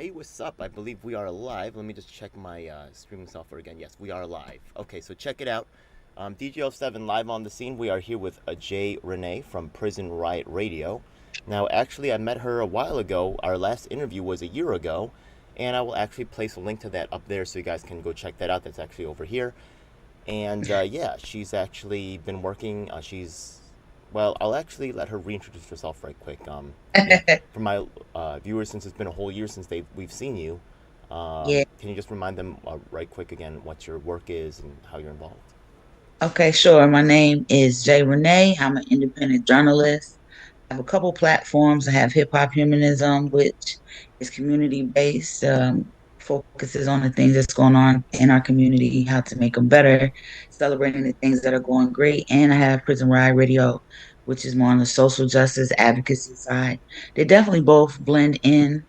Hey, what's up? I believe we are live. Let me just check my streaming software again. Yes, we are live. Okay, so check it out. DJ07 live on the scene. We are here with J. Rene from Prison Riot Radio. Now, actually, I met her a while ago. Our last interview was a year ago, and I will actually place a link to that up there so you guys can go check that out. That's actually over here. And yeah, she's actually been working. Well, I'll actually let her reintroduce herself right quick. Yeah, for my viewers, since it's been a whole year since we've seen you, Yeah. can you just remind them right quick again what your work is and how you're involved? Okay, sure. My name is Jay Renee. I'm an independent journalist. I have a couple platforms. I have Hip Hop Humanism, which is community based, focuses on the things that's going on in our community, how to make them better, celebrating the things that are going great. And I have Prison Riot Radio, which is more on the social justice advocacy side. They definitely both blend in.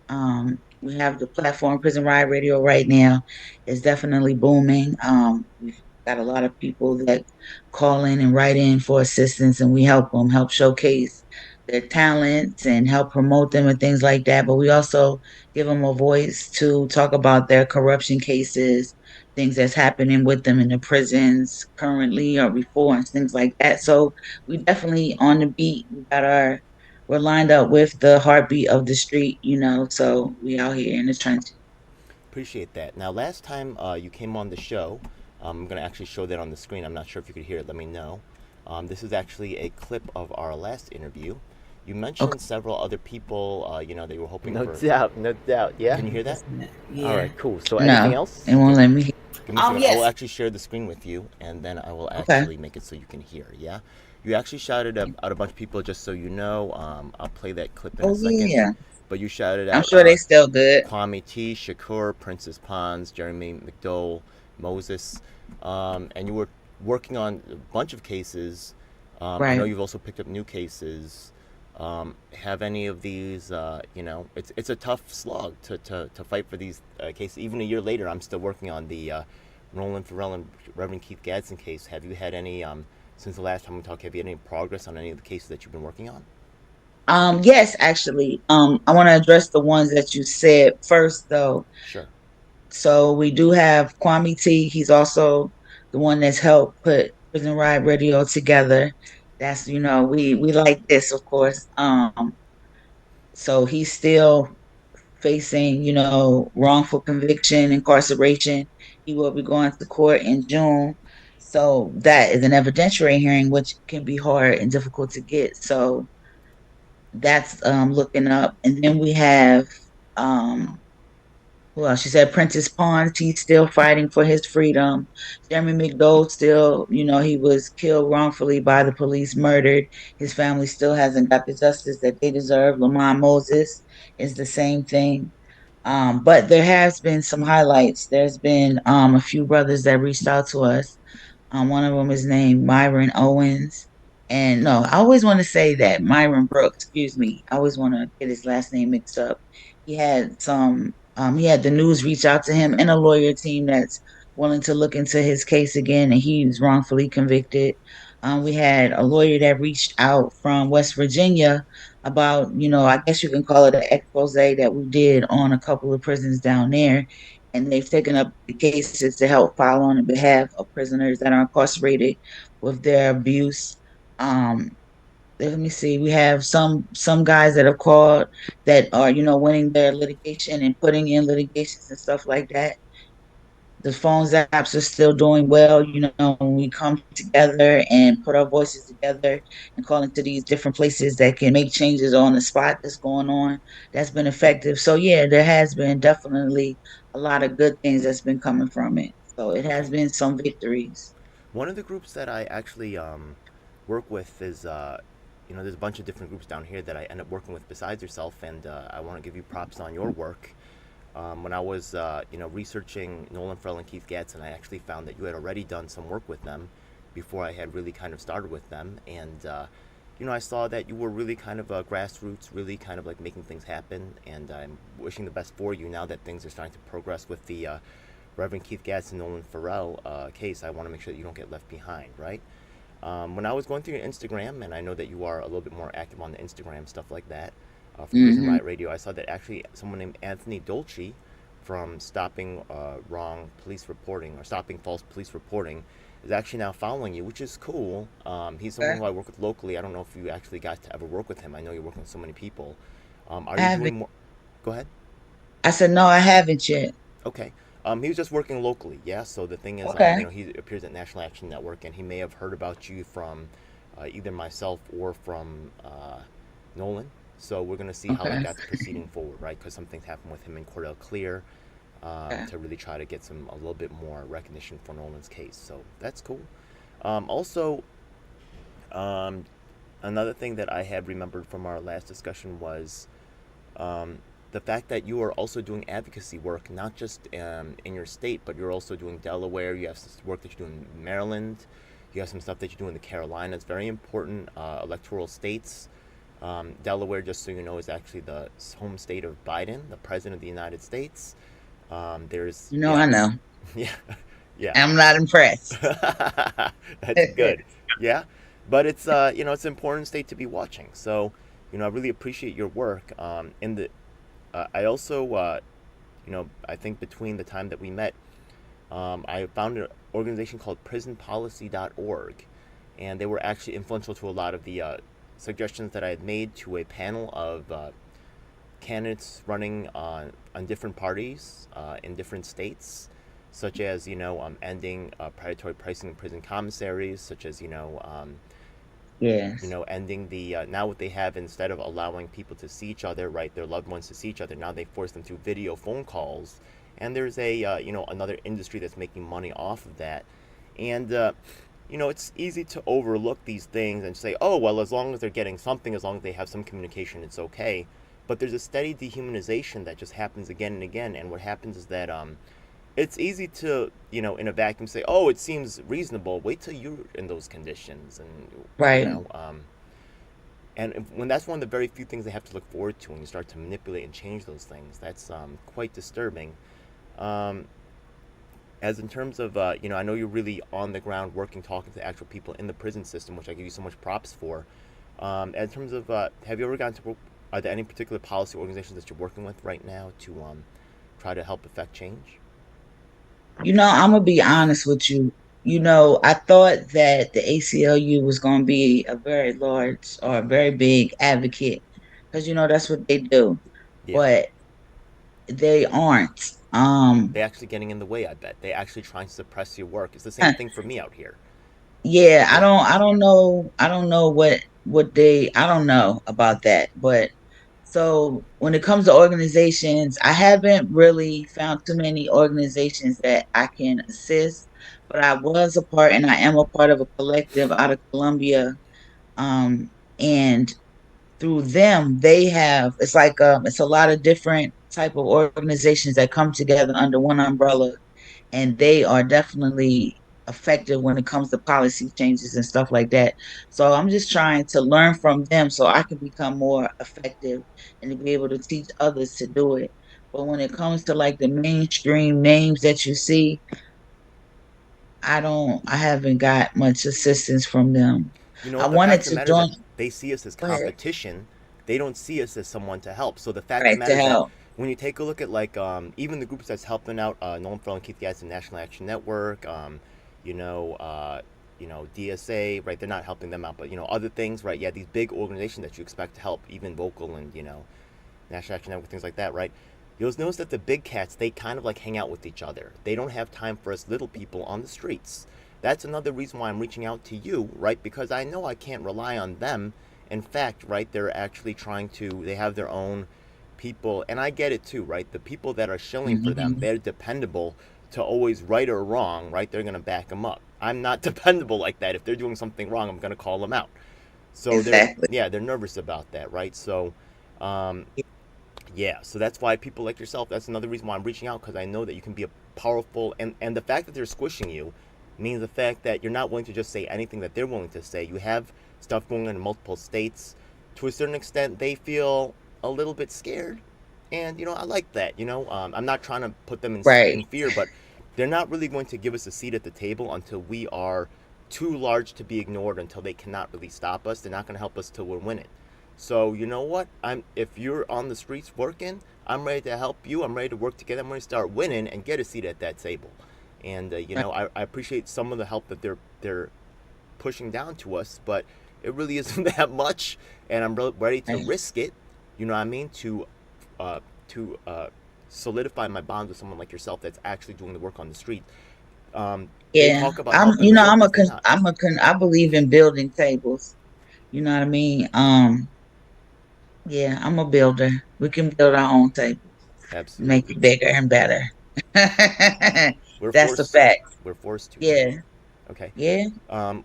We have the platform Prison Riot Radio right now is definitely booming. We've got a lot of people that call in and write in for assistance, and we help them help showcase their talents and help promote them and things like that. But we also give them a voice to talk about their corruption cases, things that's happening with them in the prisons currently or before, and things like that. So we definitely on the beat. We're lined up with the heartbeat of the street. So we out here in the trenches. Appreciate that. Now, last time you came on the show, I'm going to actually show that on the screen. I'm not sure if you could hear it. Let me know. This is actually a clip of our last interview. You Okay. mentioned several other people, that you were hoping No for. doubt, no doubt. Yeah. Can you hear that? All Yeah. right, cool. So, anything No, else? it won't let me. Give me a second. I will Yes. actually share the screen with you, and then I will Okay. actually make it so you can hear. Yeah, you actually shouted out a bunch of people, just so you know. I'll play that clip in a Oh second. yeah. But you shouted I'm out sure they still good. Kwame T, Shakur, Princess Pons, Jeremy McDowell, Moses, and you were working on a bunch of cases. I know Right. you've also picked up new cases. Have any of these, it's a tough slog to fight for these cases. Even a year later, I'm still working on the Roland Farrell and Reverend Keith Gadsden case. Have you had any, since the last time we talked, have you had any progress on any of the cases that you've been working on? Yes, actually. I want to address the ones that you said first, though. Sure. So we do have Kwame T. He's also the one that's helped put Prison Riot Radio together. We like this, of course. So he's still facing, wrongful conviction, incarceration. He will be going to court in June. So that is an evidentiary hearing, which can be hard and difficult to get. So that's looking up. And then we have um well, she said Prentice Pons, he's still fighting for his freedom. Jeremy McDowell still, he was killed wrongfully by the police, murdered. His family still hasn't got the justice that they deserve. Lamont Moses is the same thing. But there has been some highlights. There's been a few brothers that reached out to us. One of them is named Myron Owens. And no, I always want to say that Myron Brooks, excuse me. I always want to get his last name mixed up. He had the news reach out to him and a lawyer team that's willing to look into his case again, and he's wrongfully convicted. We had a lawyer that reached out from West Virginia about, I guess you can call it an expose that we did on a couple of prisons down there, and they've taken up the cases to help file on behalf of prisoners that are incarcerated with their abuse. Um, Let me see. We have some guys that have called that are winning their litigation and putting in litigations and stuff like that. The phone apps are still doing well. When we come together and put our voices together and call into these different places that can make changes on the spot that's going on, that's been effective. So yeah, there has been definitely a lot of good things that's been coming from it. So it has Okay. been some victories. One of the groups that I actually work with is, there's a bunch of different groups down here that I end up working with besides yourself, and I want to give you props on your work. When I was, researching Nolan Farrell and Keith Gadsden, I actually found that you had already done some work with them before I had really kind of started with them, and I saw that you were really kind of grassroots, really kind of like making things happen, and I'm wishing the best for you now that things are starting to progress with the Reverend Keith Gadsden, Nolan Farrell case. I want to make sure that you don't get left behind, right? When I was going through your Instagram, and I know that you are a little bit more active on the Instagram, stuff like that, for Prison Hmm. Riot Radio. I saw that actually someone named Anthony Dolce from stopping wrong police reporting or stopping false police reporting is actually now following you, which is cool. He's someone Okay. who I work with locally. I don't know if you actually got to ever work with him. I know you're working with so many people. Are I you haven't. doing more? Go ahead. I said no, I haven't yet. Okay. He was just working locally, yeah. So the thing is, Okay. he appears at National Action Network, and he may have heard about you from either myself or from Nolan. So we're gonna see how Okay. like that's proceeding forward, right? Because some things happened with him and Cordell Clear Okay. to really try to get some a little bit more recognition for Nolan's case. So that's cool. Also, um, another thing that I had remembered from our last discussion was um, the fact that you are also doing advocacy work, not just in your state, but you're also doing Delaware. You have some work that you do in Maryland. You have some stuff that you do in the Carolinas. Very important electoral states. Delaware, just so you know, is actually the home state of Biden, the president of the United States. There's You know, yeah, I know. yeah, yeah. I'm not impressed. That's good. Yeah, but it's it's an important state to be watching. So I really appreciate your work. In the I also I think between the time that we met, I found an organization called PrisonPolicy.org, and they were actually influential to a lot of the suggestions that I had made to a panel of candidates running on different parties in different states, such as ending predatory pricing in prison commissaries, such as Yes. ending the now what they have, instead of allowing people to see each other, right, their loved ones to see each other, now they force them through video phone calls, and there's a another industry that's making money off of that, and it's easy to overlook these things and say, oh well, as long as they're getting something, as long as they have some communication, it's okay. But there's a steady dehumanization that just happens again and again, and what happens is that it's easy to in a vacuum say, oh, it seems reasonable. Wait till you're in those conditions, and you Right. know and when that's one of the very few things they have to look forward to, when you start to manipulate and change those things, that's quite disturbing. um, as in terms of I know you're really on the ground working, talking to actual people in the prison system, which I give you so much props for. In terms of have you ever gotten to work, are there any particular policy organizations that you're working with right now to try to help affect change? I'm gonna be honest with you. I thought that the ACLU was gonna be a very large or a very big advocate because that's what they do, Yeah. but they aren't. They actually getting in the way, I bet. They actually trying to suppress your work. It's the same thing for me out here. Yeah, I Yeah. don't I don't know I don't know what they I don't know about that. But so when it comes to organizations, I haven't really found too many organizations that I can assist, but I was a part and I am a part of a collective out of Columbia. And through them, they have it's like it's a lot of different type of organizations that come together under one umbrella, and they are definitely effective when it comes to policy changes and stuff like that. So I'm just trying to learn from them so I can become more effective and to be able to teach others to do it. But when it comes to like the mainstream names that you see, I haven't got much assistance from them. I The wanted fact of the to matter is that join. they see us as Go ahead. competition. They don't see us as someone to help. So the fact of the Right, to matter is that help. when you take a look at like even the groups that's helping out Nolan Farrell and Keith Gads, the National Action Network, you know, uh, DSA, right? They're not helping them out, but other things, right? Yeah, these big organizations that you expect to help, even Vocal and National Action Network, things like that, right? You'll notice that the big cats, they kind of like hang out with each other. They don't have time for us little people on the streets. That's another reason why I'm reaching out to you, right? Because I know I can't rely on them. In fact, right, they're actually they have their own people, and I get it too, right? The people that are shilling for them, Mhm. they're dependable to always right or wrong, right? They're going to back them up. I'm not dependable like that. If they're doing something wrong, I'm going to call them out. So Exactly. they're nervous about that, right? So, um, yeah, so that's why people like yourself, that's another reason why I'm reaching out, because I know that you can be a powerful, and the fact that they're squishing you means the fact that you're not willing to just say anything that they're willing to say. You have stuff going on in multiple states. To a certain extent, they feel a little bit scared, and I like that. I'm not trying to put them Right. in fear, but they're not really going to give us a seat at the table until we are too large to be ignored, until they cannot really stop us. They're not going to help us till we're winning. So you know what? If you're on the streets working, I'm ready to help you. I'm ready to work together. I'm ready to start winning and get a seat at that table. And I appreciate some of the help that they're pushing down to us, but it really isn't that much, and I'm ready to Right. risk it. You know what I mean? Uh, to solidify my bond with someone like yourself that's actually doing the work on the street. They Yeah, talk about helping the workers. They're not. I believe in building tables. You know what I mean? Yeah, I'm a builder. We can build our own tables, make it Absolutely. bigger and better. We're That's the forced to. fact. We're forced to. Yeah, Okay. yeah.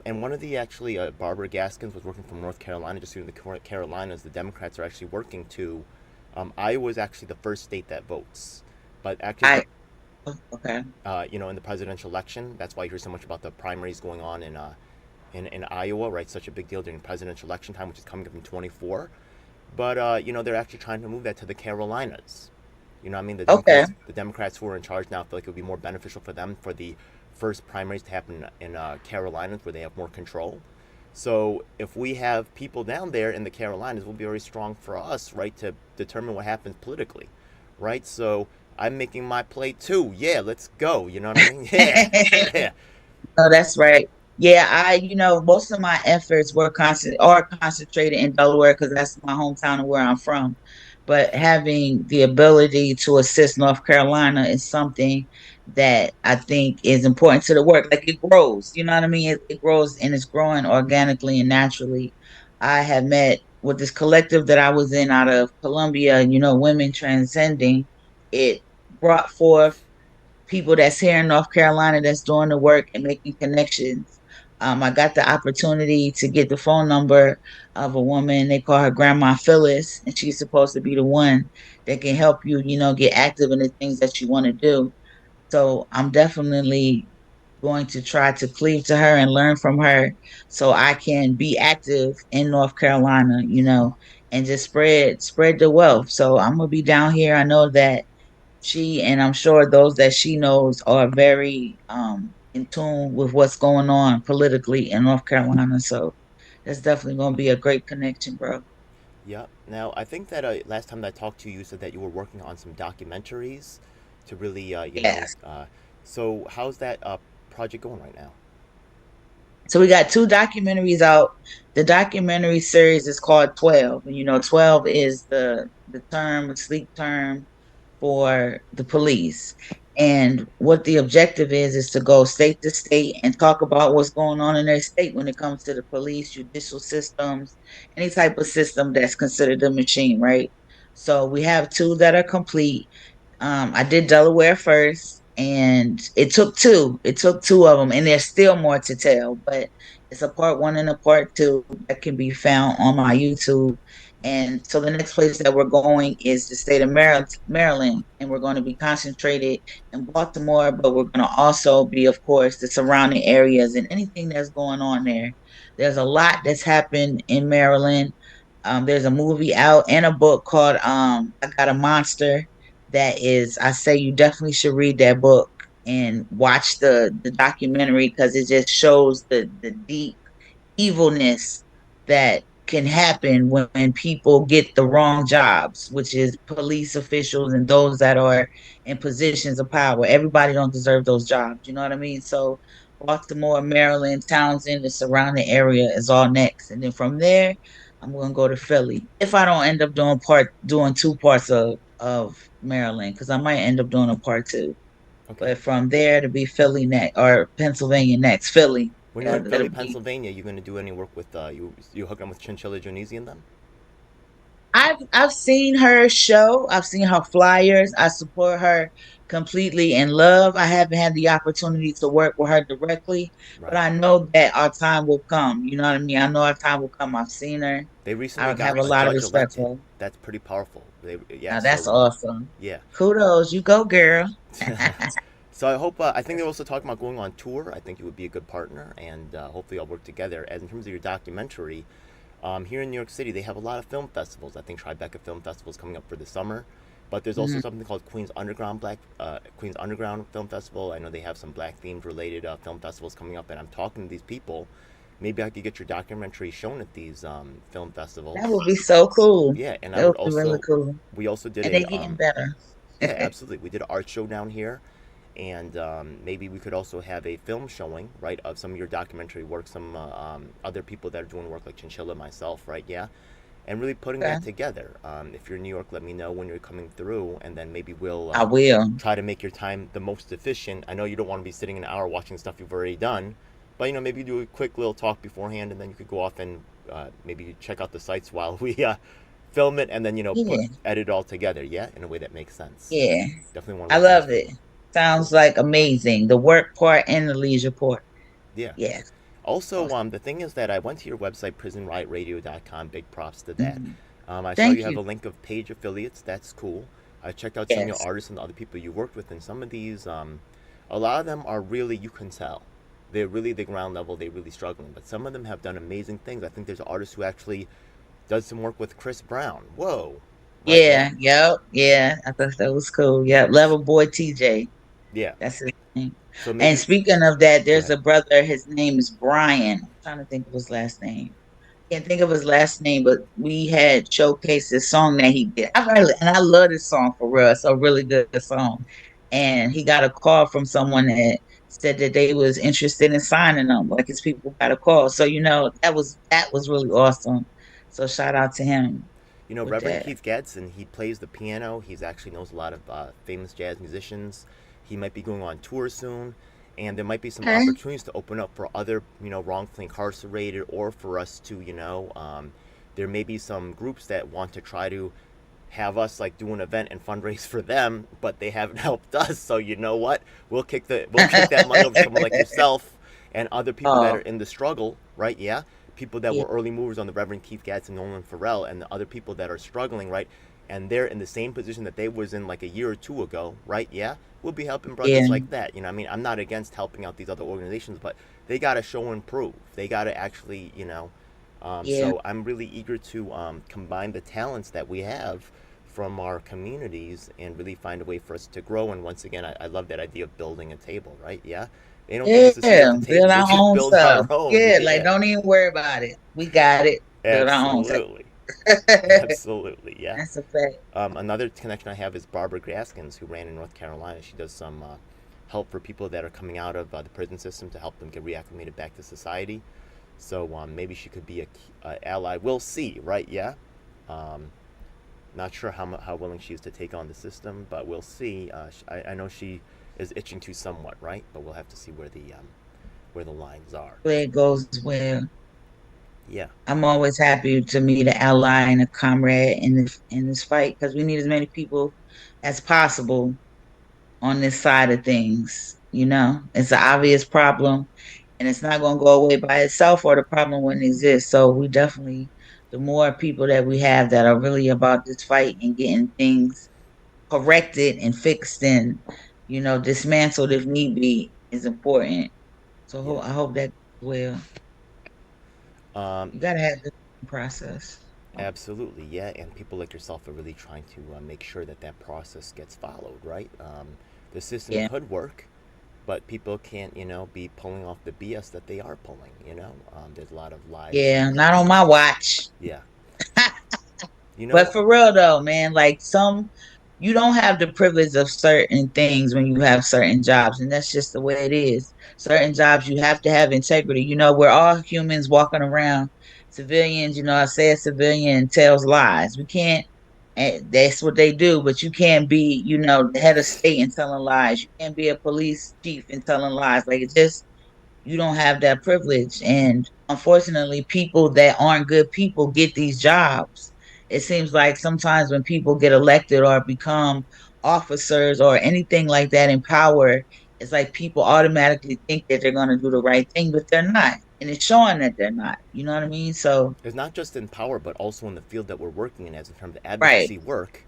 And one of the actually, Barbara Gaskins was working from North Carolina, just in the Carolinas. The Democrats are actually working to. Iowa is actually the first state that votes, but actually I okay. in the presidential election, that's why you hear so much about the primaries going on in Iowa, right? Such a big deal during presidential election time, which is coming up in 24. But they're actually trying to move that to the Carolinas. You know, what I mean, Okay. The Democrats who are in charge now feel like it would be more beneficial for them for the first primaries to happen in Carolinas, where they have more control. So if we have people down there in the Carolinas, it will be very strong for us, right, to determine what happens politically, right? So I'm making my play too. Yeah, let's go. You know what I mean? Yeah, yeah. Oh, that's right. Yeah, most of my efforts were concentrated in Delaware because that's my hometown and where I'm from. But having the ability to assist North Carolina is something that I think is important to the work. Like it grows, you know what I mean? It grows and it's growing organically and naturally. I have met with this collective that I was in out of Columbia, Women Transcending. It brought forth people that's here in North Carolina that's doing the work and making connections. I got the opportunity to get the phone number of a woman. They call her Grandma Phyllis, and she's supposed to be the one that can help you, get active in the things that you want to do. So I'm definitely going to try to cleave to her and learn from her so I can be active in North Carolina, and just spread the wealth. So I'm gonna be down here. I know that she and I'm sure those that she knows are very in tune with what's going on politically in North Carolina. So that's definitely going to be a great connection, bro. Yeah. Now, I think that last time that I talked to you, you said that you were working on some documentaries to really, Yes. so how's that project going right now? So we got two documentaries out. The documentary series is called 12. And 12 is the sleep term for the police. And what the objective is to go state to state and talk about what's going on in their state when it comes to the police, judicial systems, any type of system that's considered a machine, right? So we have two that are complete. I did Delaware first, and it took two. It took two of them, and there's still more to tell. But it's a part one and a part two that can be found on my YouTube. And so the next place that we're going is the state of Maryland, and we're going to be concentrated in Baltimore, but we're going to also be, of course, the surrounding areas and anything that's going on there. There's a lot that's happened in Maryland. There's a movie out and a book called I Got a Monster that is, I say you definitely should read that book and watch the documentary because it just shows the deep evilness that can happen when people get the wrong jobs, which is police officials and those that are in positions of power. Everybody don't deserve those jobs. You know what I mean? So Baltimore, Maryland, Townsend, the surrounding area is all next. And then from there, I'm gonna go to Philly. If I don't end up doing two parts of Maryland, because I might end up doing a part two. Okay. But from there to be Philly next or Pennsylvania next. Philly. When you're Yeah, in it'll Philly, be Pennsylvania, you going to do any work with you hooking up with Chinchilla Jonesi and them? I've seen her show. I've seen her flyers. I support her completely in love. I haven't had the opportunity to work with her directly, but Right. I know that our time will come. You know what I mean? I know our time will come. I've seen her. They recently I got have a a lot of judge respect elected. for her. That's pretty powerful. Yeah. Now that's awesome. Yeah. Kudos. You go, girl. So I hope. I think they're also talking about going on tour. I think you would be a good partner, and hopefully I'll work together. As in terms of your documentary, here in New York City, they have a lot of film festivals. I think Tribeca Film Festival is coming up for the summer, but there's also Mhm. something called Queens Underground Film Festival. I know they have some black themed related film festivals coming up, and I'm talking to these people, maybe I could get your documentary shown at these film That festivals. would be so cool. Yeah, and I That would would be really also, cool. we also did And they're a getting better. yeah, absolutely. We did an art show down here, and maybe we could also have a film showing, right, of some of your documentary work, some other people that are doing work like Chinchilla, myself, right, yeah, and really putting Okay. that together. If you're in New York, let me know when you're coming through, and then maybe we'll I will. try to make your time the most efficient. I know you don't want to be sitting an hour watching stuff you've already done, but maybe do a quick little talk beforehand, and then you could go off and maybe check out the sites while we film it, and then put Yeah. edit it all together. Yeah, in a way that makes sense. Yeah. Definitely want to I work on that love for it. you. Sounds Cool. like amazing. The work part and the leisure part. Yeah. Yes. Also, Awesome. the thing is that I went to your website, prisonriotradio.com. Big props to that. Mhm. I saw you Thank have you. a link of page affiliates. That's cool. I checked out some of your Yes. artists and the other people you worked with, and some of these, a lot of them are really, you can tell. They're really the ground level, they're really struggling. But some of them have done amazing things. I think there's an artist who actually does some work with Chris Brown. Whoa. Right, yeah? Yeah. Yep. Yeah. I thought that was cool. Yep. Level boy TJ. Yeah. That's his name. So And maybe, speaking of that, go there's ahead. a brother. His name is Brian. I'm trying to think of his last name. Can't think of his last name, but we had showcased this song that he did. And I love this song for real. It's a really good song. And he got a call from someone that said that they was interested in signing him. Like his people got a call. So that was really awesome. So shout out to him with Reverend that. Keith Gadsden, he plays the piano. He's actually knows a lot of famous jazz musicians. He might be going on tour soon, and there might be some Okay. opportunities to open up for other, wrongfully incarcerated, or for us to, there may be some groups that want to try to have us like do an event and fundraise for them, but they haven't helped us. So you know what? We'll kick that money over to someone like yourself and other people that are Oh, in the struggle, right? Yeah, people that yeah, were early movers on the Reverend Keith Gadsden, Nolan Farrell, and the other people that are struggling, right? And they're in the same position that they was in like a year or two ago, right? Yeah, we'll be helping yeah, brothers like that. I'm not against helping out these other organizations, but they got to show and prove. They got to actually, yeah, so I'm really eager to combine the talents that we have from our communities and really find a way for us to grow. And once again, I love that idea of building a table, right? Yeah. They don't give us a seat at yeah. the Build table. We our just own build our stuff. own. Yeah, like Yeah. don't even worry about it. We got it. Build our own stuff. Absolutely. Absolutely. Yeah. That's a fact. Another connection I have is Barbara Gaskins, who ran in North Carolina. She does some help for people that are coming out of the prison system to help them get reacclimated back to society. So maybe she could be a ally. We'll see, right? Yeah. Um, Not sure how willing she is to take on the system, but we'll see. I know she is itching to somewhat, right? But we'll have to see where the lines are. Where it goes well. Yeah, I'm always happy to meet an ally and a comrade in this fight because we need as many people as possible on this side of things. It's an obvious problem, and it's not going to go away by itself, or the problem wouldn't exist. So we definitely, the more people that we have that are really about this fight and getting things corrected and fixed and dismantled if need be is important. So yeah. I hope that goes well. Um, You got to have this process. Absolutely, yeah. And people like yourself are really trying to make sure that that process gets followed, right? The system Yeah. could work, but people can't, be pulling off the BS that they are pulling. There's a lot of lies Yeah, and not on my watch. yeah. You But know, for real though, man, like you don't have the privilege of certain things when you have certain jobs, and that's just the way it is. Certain jobs you have to have integrity. We're all humans walking around. Civilians, I say a civilian tells lies. We can't, and that's what they do, but you can't be, the head of state and telling lies. You can't be a police chief and telling lies. Like it just you don't have that privilege. And unfortunately, people that aren't good people get these jobs. It seems like sometimes when people get elected or become officers or anything like that in power, it's like people automatically think that they're going to do the right thing, but they're not. And it's showing that they're not. You know what I mean? So, it's not just in power, but also in the field that we're working in as in terms of right. advocacy work.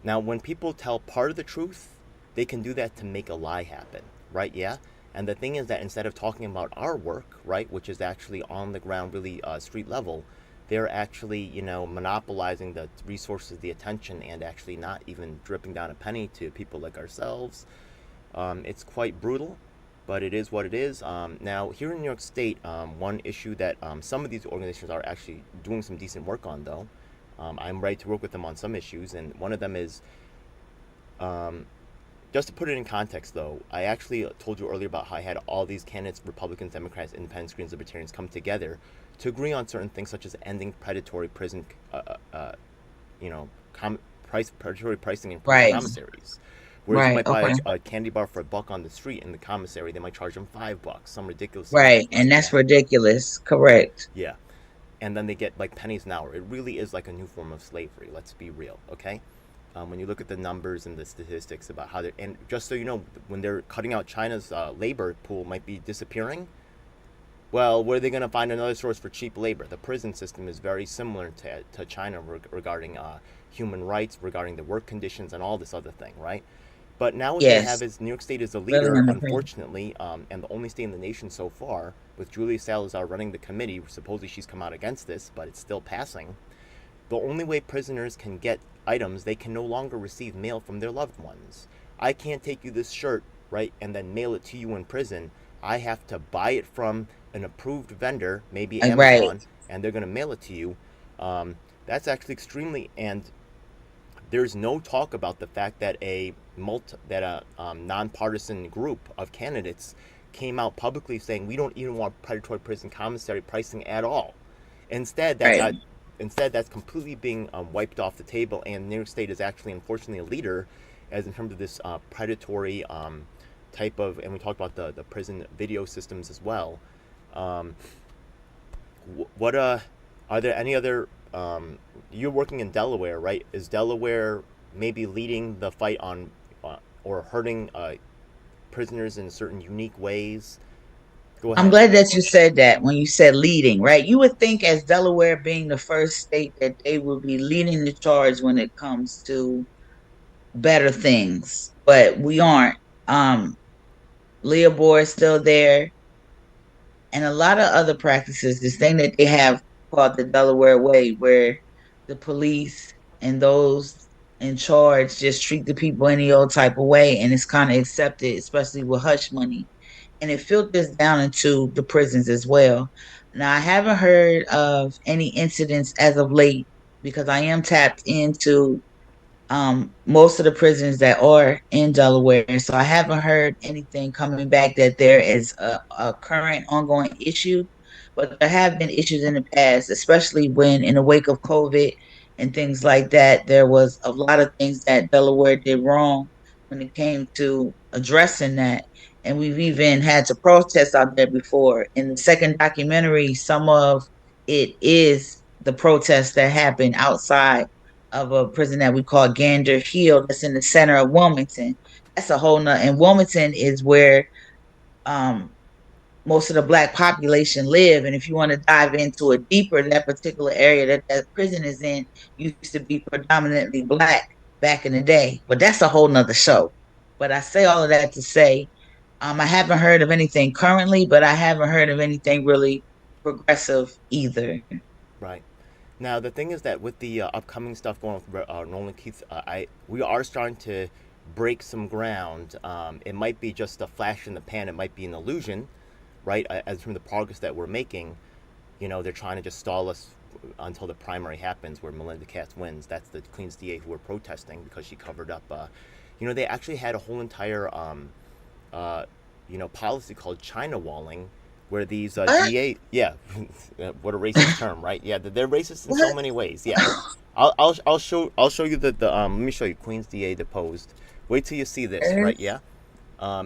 Now, when people tell part of the truth, they can do that to make a lie happen, right? Yeah. And the thing is that instead of talking about our work, right, which is actually on the ground, really street level, they're actually, monopolizing the resources, the attention, and actually not even dripping down a penny to people like ourselves. It's quite brutal, but it is what it is. Now, here in New York State, one issue that some of these organizations are actually doing some decent work on, though, I'm ready to work with them on some issues, and one of them is, um, just to put it in context, though, I actually told you earlier about how I had all these candidates, Republicans, Democrats, Independents, Greens, Libertarians, come together to agree on certain things, such as ending predatory prison, you know, predatory pricing in prison Right. commissaries. Whereas you Right. might buy Okay. a candy bar for $1 on the street in the commissary, they might charge them $5, some ridiculous amount Right. And like that's that. ridiculous. Correct. Yeah, and then they get like pennies an hour. It really is like a new form of slavery. Let's be real, okay? When you look at the numbers and the statistics about how they're, and just so you know, when they're cutting out China's labor pool might be disappearing. Well, where are they going to find another source for cheap labor? The prison system is very similar to China regarding human rights, regarding the work conditions, and all this other thing, right? But now what they have Yes. is New York State is the Living leader, in the prison. unfortunately, and the only state in the nation so far, with Julia Salazar running the committee. Supposedly she's come out against this, but it's still passing. The only way prisoners can get items, they can no longer receive mail from their loved ones. I can't take you this shirt, right, and then mail it to you in prison. I have to buy it from an approved vendor, maybe Right. Amazon, and they're going to mail it to you. That's actually extremely, and there's no talk about the fact that a nonpartisan group of candidates came out publicly saying we don't even want predatory prison commissary pricing at all. Instead, that's Right. not, instead that's completely being wiped off the table, and New York State is actually unfortunately a leader, as in terms of this predatory type of, and we talked about the prison video systems as well. Um, what are there any other? You're working in Delaware, right? Is Delaware maybe leading the fight on, or hurting prisoners in certain unique ways? Go I'm ahead. glad that you said that when you said leading, right? You would think, as Delaware being the first state, that they would be leading the charge when it comes to better things, but we aren't. Leah Boy is still there, and a lot of other practices. This thing that they have called the Delaware Way, where the police and those in charge just treat the people any old type of way, and it's kind of accepted, especially with hush money, and it filters down into the prisons as well. Now, I haven't heard of any incidents as of late because I am tapped into most of the prisons that are in Delaware. So I haven't heard anything coming back that there is a current ongoing issue, but there have been issues in the past, especially when in the wake of COVID and things like that, there was a lot of things that Delaware did wrong when it came to addressing that. And we've even had to protest out there before. In the second documentary, some of it is the protests that happened outside of a prison that we call Gander Hill, that's in the center of Wilmington. That's a whole nother, and Wilmington is where um, most of the black population live. And if you want to dive into it deeper, that particular area that that prison is in used to be predominantly black back in the day. But that's a whole nother show. But I say all of that to say, I haven't heard of anything currently, but I haven't heard of anything really progressive either. Right. Now the thing is that with the upcoming stuff going with Nolan Keith, I we are starting to break some ground. It might be just a flash in the pan. It might be an illusion, right? As from the progress that we're making, they're trying to just stall us until the primary happens, where Melinda Katz wins. That's the Queen's DA who are protesting because she covered up. They actually had a whole entire uh, policy called China walling, where these What? DA, yeah, what a racist term, right? Yeah, they're racist in so What? many ways. Yeah, I'll show you let me show you Queen's DA deposed. Wait till you see this, right? Yeah,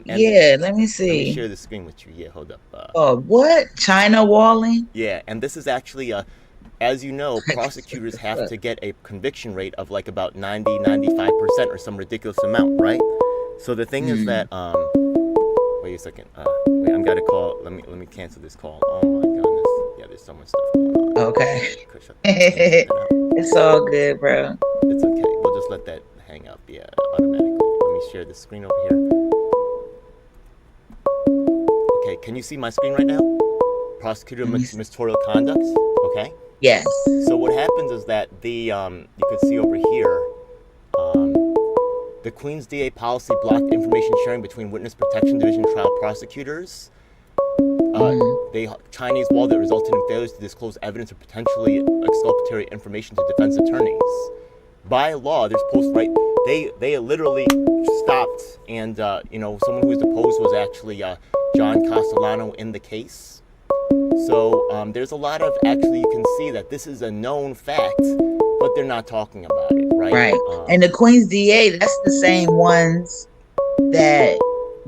and Yeah, let me let me see. share the screen with you. Yeah, hold up. What? China walling? Yeah, and this is actually as you know, prosecutors have to get a conviction rate of like about 90-95% or some ridiculous amount, right? So the thing is Mm, that wait a second. Wait, I'm gotta call. Let me cancel this call. Oh my goodness. Yeah, there's so much stuff going on. okay. Let me shut that out. It's all good, bro. It's okay. We'll just let that hang up. Yeah, automatically. Let me share the screen over here. Okay, can you see my screen right now? Prosecutor Let me see. ministerial conducts. Okay. Yes. So what happens is that the you can see over here. Um, The Queens DA policy blocked information sharing between Witness Protection Division trial prosecutors. Uh, Mm-hmm. they Chinese wall that resulted in failures to disclose evidence of potentially exculpatory information to defense attorneys. By law, they're supposed right. They literally stopped, and someone who was deposed was actually John Castellano in the case. So there's a lot of actually you can see that this is a known fact, but they're not talking about it, right? Right. And the Queen's DA, that's the same ones that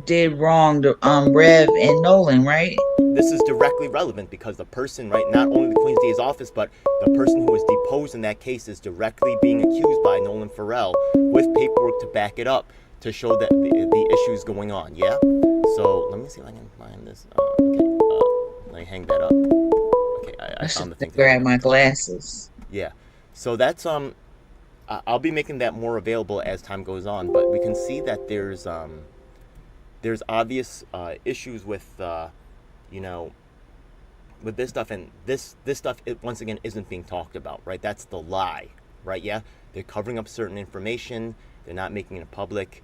did wrong to Rev and Nolan, right? This is directly relevant because the person, right, not only the Queen's DA's office, but the person who was deposed in that case is directly being accused by Nolan Farrell with paperwork to back it up to show that the issue is going on. Yeah. So let me see if I can find this. Let me hang that up. Okay, I should found the thing. grab my glasses. Yeah. So that's I'll be making that more available as time goes on, but we can see that there's obvious issues with with this stuff, and this stuff once again isn't being talked about, right? That's the lie, right? Yeah, they're covering up certain information, they're not making it public.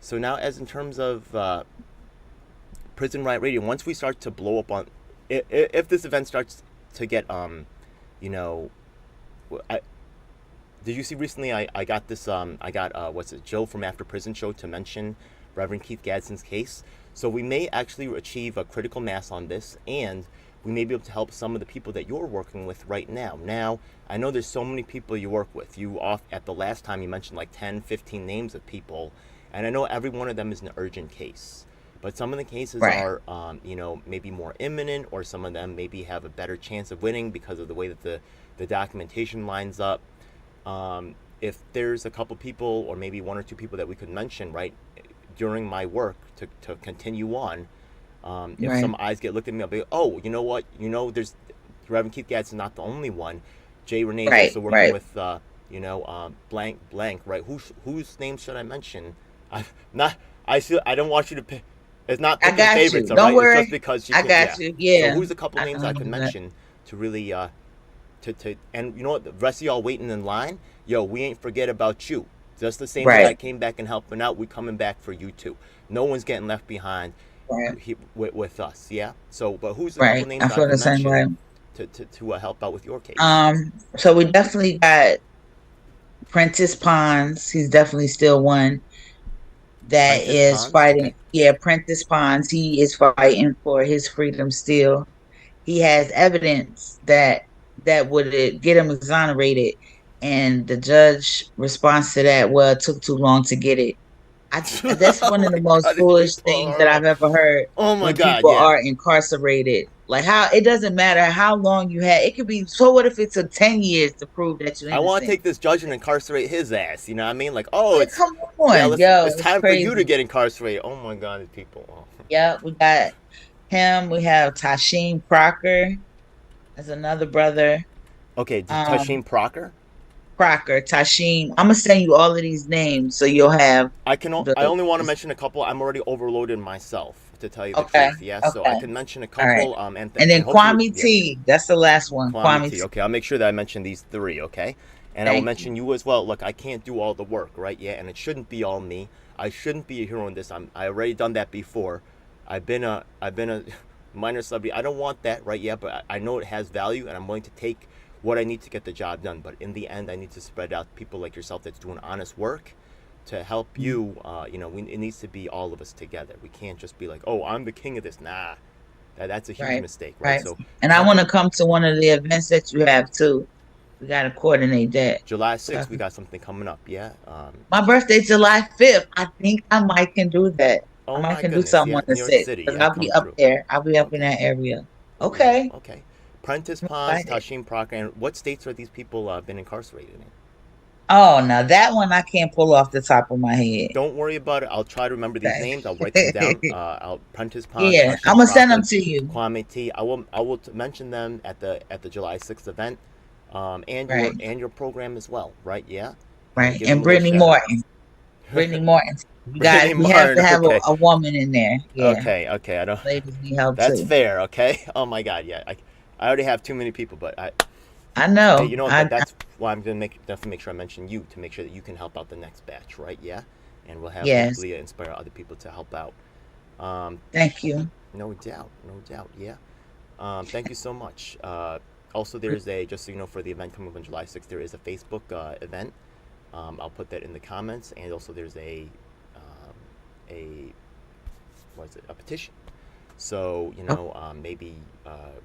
So now, as in terms of Prison Riot Radio, once we start to blow up on, if this event starts to get did you see recently I got this I got what's it, Joe from After Prison Show to mention Reverend Keith Gadsden's case. So we may actually achieve a critical mass on this, and we may be able to help some of the people that you're working with right now. Now, I know there's so many people you work with. You off at the last time you mentioned like 10, 15 names of people, and I know every one of them is an urgent case. But some of the cases Right. are, maybe more imminent, or some of them maybe have a better chance of winning because of the way that the documentation lines up. If there's a couple people, or maybe one or two people that we could mention, right, during my work to continue on, if Right. some eyes get looked at me, I'll be, oh, you know what, there's Reverend Keith Gadsden not the only one. Jay Rene is Right. also working Right. with, blank, right? Whose name should I mention? I don't want you to pick. It's not I picking got you. favorites, all Don't right? It's worry. just because she I can, got yeah. you. So Yeah. who's a couple names I can know that. mention to really and you know what, the rest of y'all waiting in line, yo, we ain't forget about you. Just the same way I Right. came back and helping out, we coming back for you too. No one's getting left behind Right. with us, yeah. So, but who's a couple Right. names I I feel the can same way. mention to help out with your case? So we definitely got Prentice Pons. He's definitely still one that Prentice is Pons, okay. fighting. Yeah, Prentice Pons. He is fighting for his freedom still. He has evidence that would get him exonerated, and the judge response to that, well, it took too long to get it. That's Oh one of my the most God, these foolish people things that are. I've ever heard Oh my when God, people yeah. are incarcerated. Like, how it doesn't matter how long you had. It could be, so what if it took 10 years to prove that you're I want to innocent? take this judge and incarcerate his ass. You know what I mean? Like, oh, Like, it's come yeah, on, yo, it's it's time for you to crazy. get incarcerated. Oh my God, these people. Oh. Yeah, we got him. We have Tasheen Crocker as another brother. Okay, Um, Tashim Procker. Crocker, Tasheen. I'm gonna send you all of these names so you'll have I the. only want to mention a couple. I'm already overloaded myself, to tell you the Okay, truth. Yeah, so I okay, can mention a all right. couple. And then And hopefully, Kwame yeah, T. That's the last one. Kwame Kwame T. T. Okay, I'll make sure that I mention these three. Okay, and I will Thank you. mention you as well. Look, I can't do all the work, right? Yeah, and it shouldn't be all me. I shouldn't be a hero in this. I already done that before. I've been a minor celebrity. I don't want that, right? Yeah, but I know it has value, and I'm willing to take what I need to get the job done. But in the end, I need to spread out people like yourself that's doing honest work to help you. It needs to be all of us together. We can't just be like, oh, I'm the king of this. Nah, that's a huge Right, mistake, right? right. So And I want something to come to one of the events that you have too. We got to coordinate that. July So 6th, we got something coming up. Yeah. my birthday, July 5th. I think I might can do that. I Oh might my can do goodness. something Yeah, on the New York 6th City. because Yeah, I'll be come up through. there. I'll be up in Okay. that area. Ooh, Okay. okay. Prentice I'm Pons, excited. Tashim Procker, and what states are these people been incarcerated in? Oh, now that one I can't pull off the top of my head. Don't worry about it. I'll try to remember these Okay. names. I'll write them down. I'll Prentice Pons, Yeah, I'm Tashim gonna send them Procker, to you. Kwame T. I will mention them at the July 6th event, and your Right, and your program as well, right? Yeah, and right. give them And a little Brittany shout out. Morton. Brittany Morton. Brittany We have to Martin. have Okay, a woman in there. Yeah. okay. I don't. Ladies need help That's too. fair. Okay. Oh my God. Yeah. I already have too many people, but I Hey, know. you know I that's why I'm gonna definitely make sure I mention you to make sure that you can help out the next batch, right? Yeah, and we'll have yes. hopefully inspire other people to help out. Um, Thank you. no doubt, no doubt. Yeah. Thank you so much. Also, there's a just so you know for the event coming up on July 6th, there is a Facebook event. I'll put that in the comments, and also there's a what is it? A petition. So O- maybe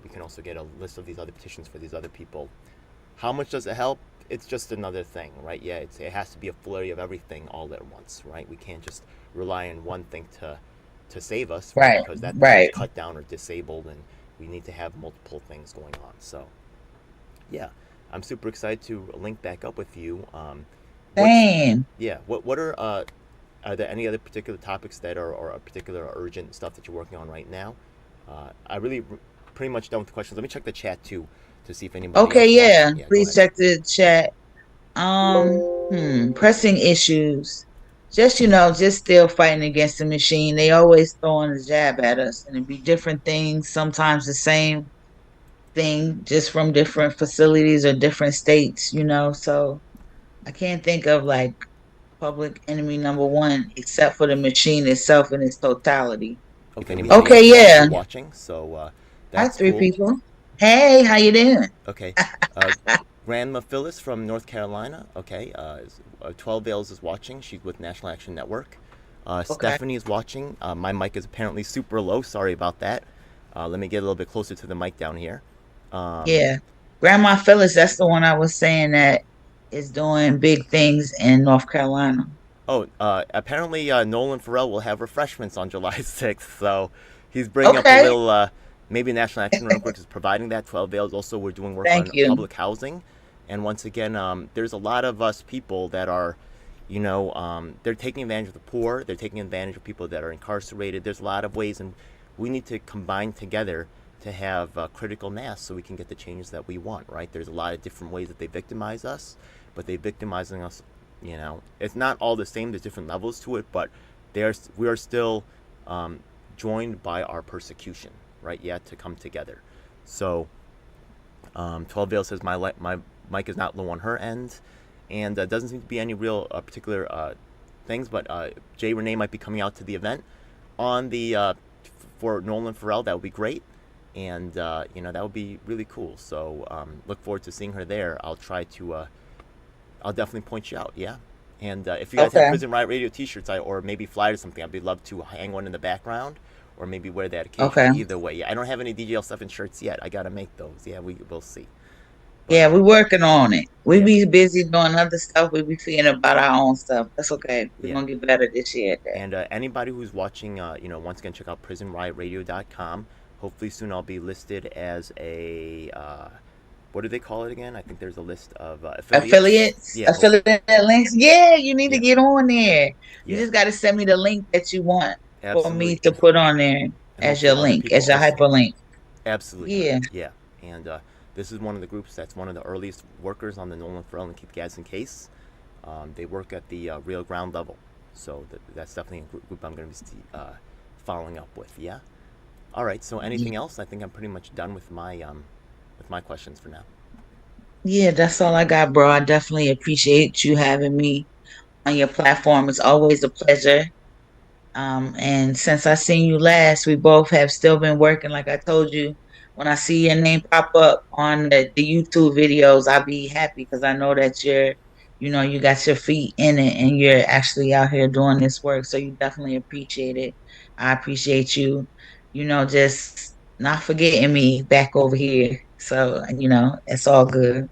we can also get a list of these other petitions for these other people. How much does it help? It's just another thing, right? Yeah, it has to be a flurry of everything all at once, right? We can't just rely on one thing to save us, right? Right, Because that thing is right. cut down or disabled, and we need to have multiple things going on. So yeah, I'm super excited to link back up with you. What's Same. yeah? What are there any other particular topics that are or a particular urgent stuff that you're working on right now? I really pretty much done with the questions. Let me check the chat too to see if anybody Okay, else wants. yeah. Yeah, go Please ahead. check the chat. Pressing issues. Just just still fighting against the machine. They always throwing a jab at us, and it'd be different things. Sometimes the same thing, just from different facilities or different states. So I can't think of like public enemy number one, except for the machine itself in its totality. Okay, we have Okay, multiple yeah. people watching, so Hi, that's three cool. people. Hey, how you doing? Okay, uh, Grandma Phyllis from North Carolina. Okay, 12 Veils is watching. She's with National Action Network. Okay. Stephanie is watching. My mic is apparently super low. Sorry about that. Let me get a little bit closer to the mic down here. Um, Yeah. Grandma Phyllis, that's the one I was saying that is doing big things in North Carolina. apparently Nolan Farrell will have refreshments on July 6th, so he's bringing up a Okay. little. Maybe National Action Network is providing that. 12 Veils also we're doing work Thank on you. public housing, and once again, there's a lot of us people that are, they're taking advantage of the poor. They're taking advantage of people that are incarcerated. There's a lot of ways, and we need to combine together to have critical mass so we can get the changes that we want. Right? There's a lot of different ways that they victimize us, but they victimizing us, it's not all the same. There's different levels to it, but we are still um, joined by our persecution, right? Yeah, to come together. So 12 Veil says my mic is not low on her end, and doesn't seem to be any real particular things. But Jay Rene might be coming out to the event on the for Nolan Farrell. That would be great, and that would be really cool. So look forward to seeing her there. I'll definitely point you out. Yeah. And if you guys have Okay. Prison Riot Radio T-shirts, or maybe flyers or something, I'd be love to hang one in the background, or maybe wear that occasionally. Okay. Either way, yeah. I don't have any DJL stuff and shirts yet. I gotta make those. Yeah, we'll see. But Yeah, we're working on it. We yeah, be busy doing other stuff. We be forgetting about our own stuff. That's okay. We're yeah. gonna get better this year at that. And anybody who's watching, once again, check out PrisonRiotRadio.com. Hopefully soon I'll be listed as a what do they call it again? I think there's a list of affiliates. Affiliates, Yeah, hope. affiliate links. Yeah, you need to Yeah, get on there. You yeah. just got to send me the link that you want for me Absolutely. to put on there And as your hopefully other link, people as your also. hyperlink. Absolutely. Yeah. Yeah. And this is one of the groups that's one of the earliest workers on the Nolan Farrell and Keith Gadsden case. They work at the real ground level. So that's definitely a group I'm going to be following up with. Yeah. All right. So anything else? I think I'm pretty much done with my questions for now. Yeah, that's all I got, bro. I definitely appreciate you having me on your platform. It's always a pleasure. And since I seen you last, we both have still been working. Like I told you, when I see your name pop up on the YouTube videos, I'll be happy because I know that you got your feet in it and you're actually out here doing this work. So you definitely appreciate it. I appreciate you, just not forgetting me back over here. So, it's all good.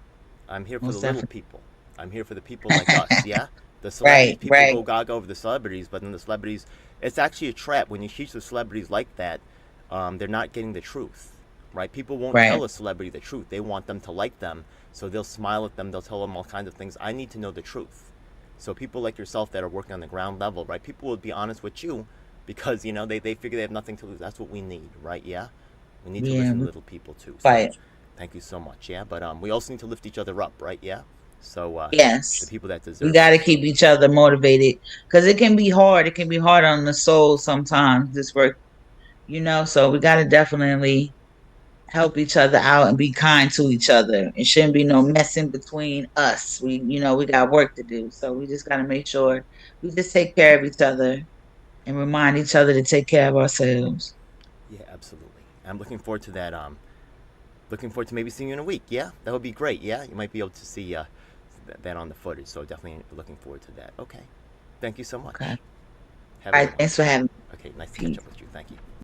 I'm here for the Most little definitely. people. I'm here for the people like us. Yeah. The celebrities, Right, people right, go gaga over the celebrities, but then the celebrities, it's actually a trap when you teach the celebrities like that. They're not getting the truth, right? People won't right. tell a celebrity the truth. They want them to like them, so they'll smile at them. They'll tell them all kinds of things. I need to know the truth. So people like yourself that are working on the ground level, right? People will be honest with you because they figure they have nothing to lose. That's what we need, right? Yeah. We need to Yeah, listen to we little people too. So fight. thank you so much. Yeah, but we also need to lift each other up, right? Yeah. So the Yes. people that We deserve it. got to keep So each other motivated because it can be hard. It can be hard on the soul sometimes, this work, so we got to definitely help each other out and be kind to each other. It shouldn't be no messing between us. We got work to do. So we just got to make sure we just take care of each other and remind each other to take care of ourselves. Yeah, absolutely. I'm looking forward to that. Looking forward to maybe seeing you in a week. Yeah, that would be great. Yeah, you might be able to see that on the footage. So definitely looking forward to that. Okay. Thank you so Okay. much. Have a All good right. one. Thanks for having me. Okay, nice to catch Peace. up with you.